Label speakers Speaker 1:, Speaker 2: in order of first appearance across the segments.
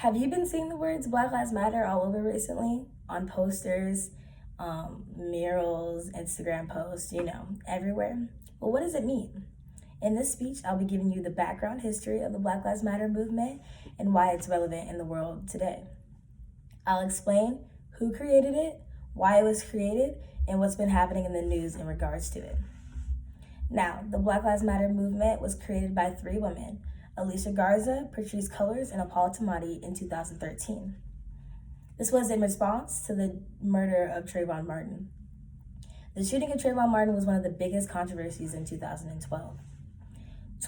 Speaker 1: Have you been seeing the words Black Lives Matter all over recently? On posters, murals, Instagram posts, everywhere? Well, what does it mean? In this speech, I'll be giving you the background history of the Black Lives Matter movement and why it's relevant in the world today. I'll explain who created it, why it was created, and what's been happening in the news in regards to it. Now, the Black Lives Matter movement was created by three women, Alicia Garza, Patrisse Cullors, and Paula Tamati in 2013. This was in response to the murder of Trayvon Martin. The shooting of Trayvon Martin was one of the biggest controversies in 2012.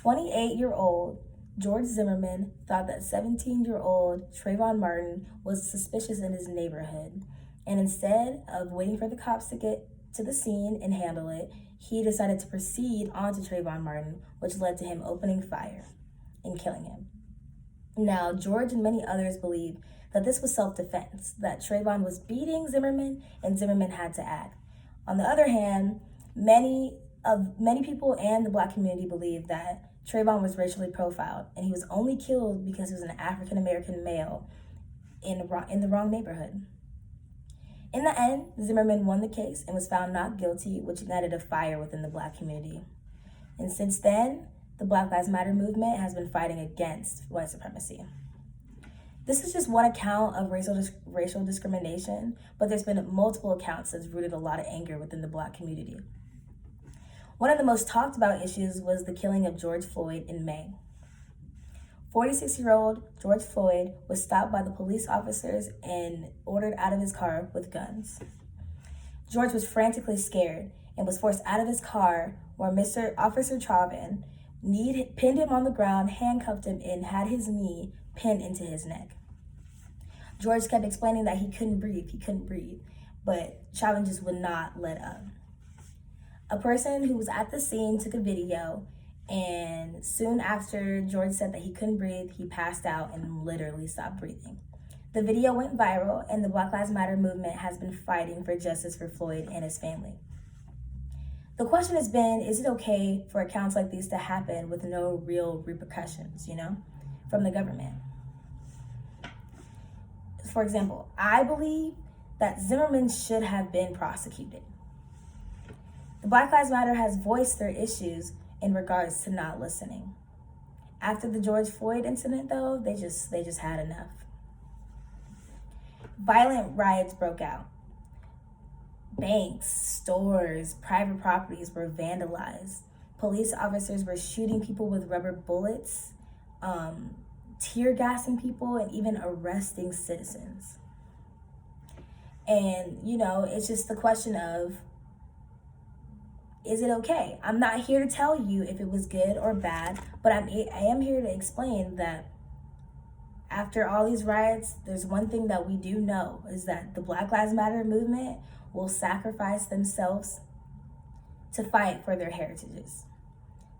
Speaker 1: 28-year-old George Zimmerman thought that 17-year-old Trayvon Martin was suspicious in his neighborhood, and instead of waiting for the cops to get to the scene and handle it, he decided to proceed onto Trayvon Martin, which led to him opening fire and killing him. Now, George and many others believe that this was self-defense, that Trayvon was beating Zimmerman and Zimmerman had to act. On the other hand, many people and the Black community believe that Trayvon was racially profiled and he was only killed because he was an African-American male in the wrong neighborhood. In the end, Zimmerman won the case and was found not guilty, which ignited a fire within the Black community. And since then, the Black Lives Matter movement has been fighting against white supremacy. This is just one account of racial discrimination, but there's been multiple accounts that's rooted a lot of anger within the Black community. One of the most talked about issues was the killing of George Floyd in May. 46-year-old George Floyd was stopped by the police officers and ordered out of his car with guns. George was frantically scared and was forced out of his car where Mr. Officer Chauvin pinned him on the ground, handcuffed him, and had his knee pinned into his neck. George kept explaining that he couldn't breathe, but Chauvin just would not let up. A person who was at the scene took a video, and soon after George said that he couldn't breathe, he passed out and literally stopped breathing. The video went viral, and the Black Lives Matter movement has been fighting for justice for Floyd and his family. The question has been, is it okay for accounts like these to happen with no real repercussions, from the government? For example, I believe that Zimmerman should have been prosecuted. The Black Lives Matter has voiced their issues in regards to not listening. After the George Floyd incident, though, they just had enough. Violent riots broke out. Banks, stores, private properties were vandalized. Police officers were shooting people with rubber bullets, tear gassing people, and even arresting citizens. And, it's just the question of, is it okay? I'm not here to tell you if it was good or bad, but I am here to explain that after all these riots, there's one thing that we do know, is that the Black Lives Matter movement will sacrifice themselves to fight for their heritages.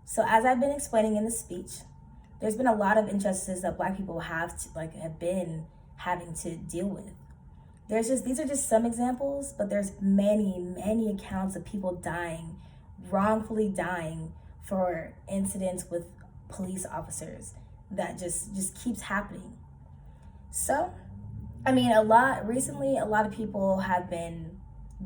Speaker 1: So as I've been explaining in the speech, there's been a lot of injustices that Black people have been having to deal with. These are just some examples, but there's many accounts of people wrongfully dying for incidents with police officers that just keeps happening. So, recently a lot of people have been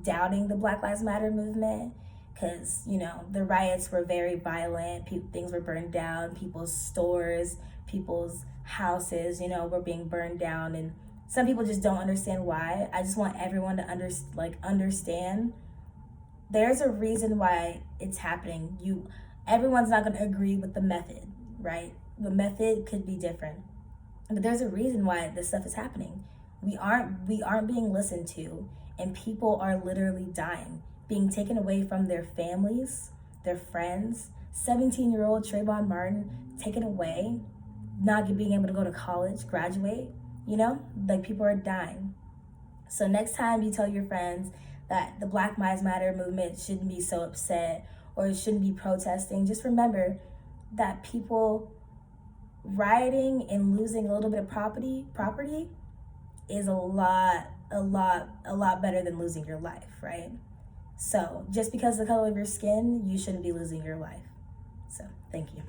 Speaker 1: doubting the Black Lives Matter movement because, the riots were very violent. Things were burned down. People's stores, people's houses, were being burned down. And some people just don't understand why. I just want everyone to understand there's a reason why it's happening. Everyone's not going to agree with the method, right? The method could be different, but there's a reason why this stuff is happening. We aren't being listened to, and people are literally dying, being taken away from their families, their friends. 17-year-old Trayvon Martin taken away, not being able to go to college, graduate. People are dying. So next time you tell your friends that the Black Lives Matter movement shouldn't be so upset or shouldn't be protesting, just remember that people rioting and losing a little bit of property is a lot better than losing your life, right? So just because of the color of your skin, you shouldn't be losing your life. So thank you.